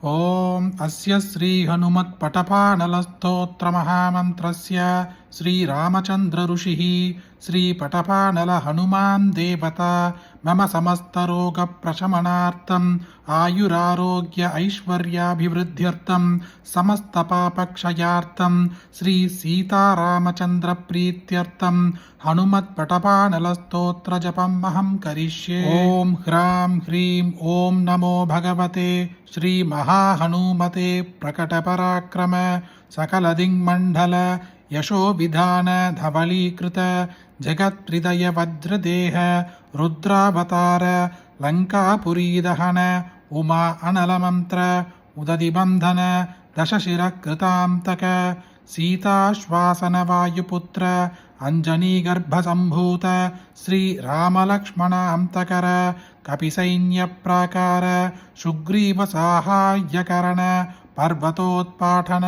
ओम अस्य श्री हनुमत् पटपानलस्तोत्र महामंत्रस्य श्री रामचंद्र ऋषिः श्री पटपानल हनुमान् देवता मम समस्त रोग प्रशमनार्थम आयुरारोग्य ऐश्वर्याभिवृद्ध्यर्थम समस्त पापक्षयार्थम श्री सीतारामचंद्र प्रीत्यर्थम हनुमत् पटपानल स्तोत्र जपम अहं करिष्ये। ओम ह्रां ह्रीं ओम नमो भगवते श्री महाहनुमते प्रकट पराक्रम सकल दिङ्मण्डल यशो विधान धवलीकृत जगत्हृदय वज्रदेह रुद्रावतार लंकापुरी दहन उमा अनल मंत्र उदधिबंधन दशशिर कृतांतक सीताश्वासन वायुपुत्र अंजनी गर्भ संभूत श्री रामलक्ष्मणांतकर कपिसैन्य प्राकार सुग्रीव साहाय्यकरण पर्वतोत्पाटन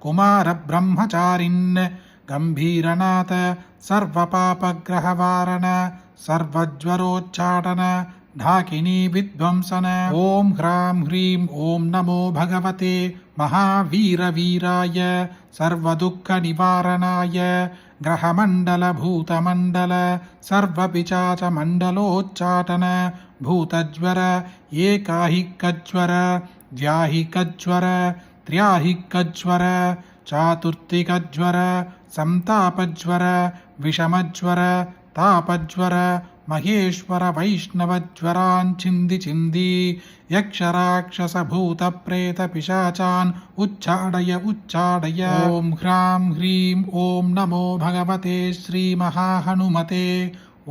कुमार ब्रह्मचारिन् गंभीरनाथ सर्वपापग्रहवारण सर्वज्वरोच्चाटन ढाकिनी विध्वंसन। ओम ह्रां ह्रीं ओम नमो भगवते महावीरवीराय सर्वदुःख निवारणाय ग्रहमंडल भूतमंडल सर्वपिचाच मंडलोच्चाटन भूतज्वर एकाहिकज्वर द्व्याहिकज्वर त्र्याहिकज्वर चातुर्थिकज्वर संतापज्वर विषमज्वर तापज्वर महेश्वर वैष्णवज्वरान् चिन्दी चिन्दी यक्षराक्षस भूत प्रेत पिशाचान् उच्चाडय उच्चाडय। ओम ह्रां ह्रीं ओम नमो भगवते श्री महाहनुमते।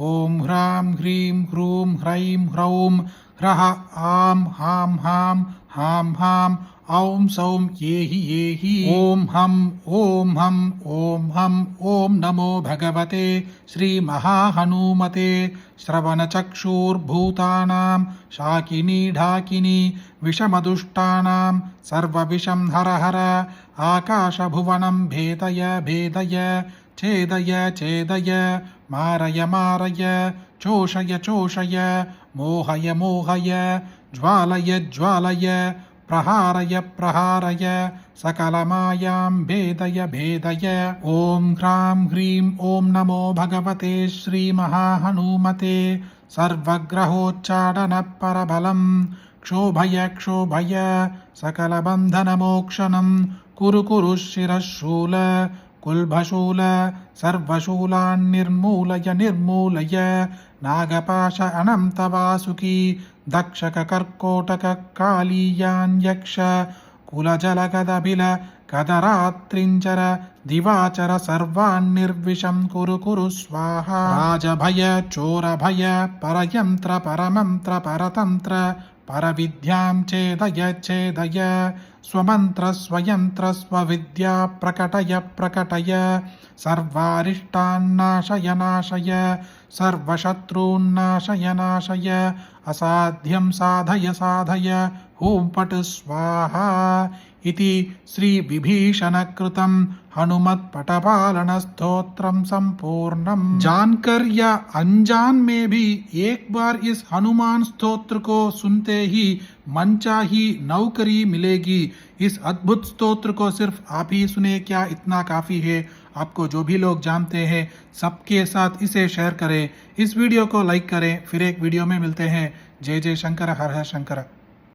ओम ह्रां ह्रीं ह्रूं ह्रैं ह्रौं ह्रः आं हां हां हां हां औं सौं येहि ओम हम ओम हम ओम हम ओम नमो भगवते श्री महाहनुमते श्रवणचक्षुर्भूतानां शाकिनी ढाकिनी विषमदुष्टानां सर्वविषं हर हर आकाशभुवनं भेदय भेदय छेदय छेदय मारय मारय चोषय चोषय मोहय मोहय ज्वालय ज्वालय प्रहारय प्रहारय सकलमायां भेदय भेदय। ओम ह्रां ह्रीं ओम नमो भगवते श्री महाहनुमते सर्वग्रहोच्चाटन परबलं क्षोभय क्षोभय सकलबन्धनमोक्षणं कुरु कुरु शिरशूल कुल्भशूल सर्वशूलान् निर्मूलय निर्मूलय नागपाश अनंत वासुकी दक्षक कर्कोटक कालीयान् यक्ष कुलजलगदबिल कदरात्रिञ्चर दिवाचर सर्वान् निर्विषं कुरु कुरु स्वाहा। राजभय चोरभय परयंत्र परमंत्र परतंत्र परविद्यां छेदय छेदय स्वमंत्र स्वयंत्र स्वविद्या प्रकटय प्रकटय सर्वारिष्टान्नाशय नाशय सर्वशत्रून्नाशय नाशय असाध्यं साधय साधय हूं पट स्वाहा। इति श्री विभीषण कृतं हनुमत् पटपालन स्तोत्रम संपूर्णम। जानकर या अनजान में भी एक बार इस हनुमान स्तोत्र को सुनते ही मनचाही नौकरी मिलेगी। इस अद्भुत स्तोत्र को सिर्फ आप ही सुने क्या इतना काफी है? आपको जो भी लोग जानते हैं सबके साथ इसे शेयर करें, इस वीडियो को लाइक करें। फिर एक वीडियो में मिलते हैं। जय जय शंकर, हर हर शंकर।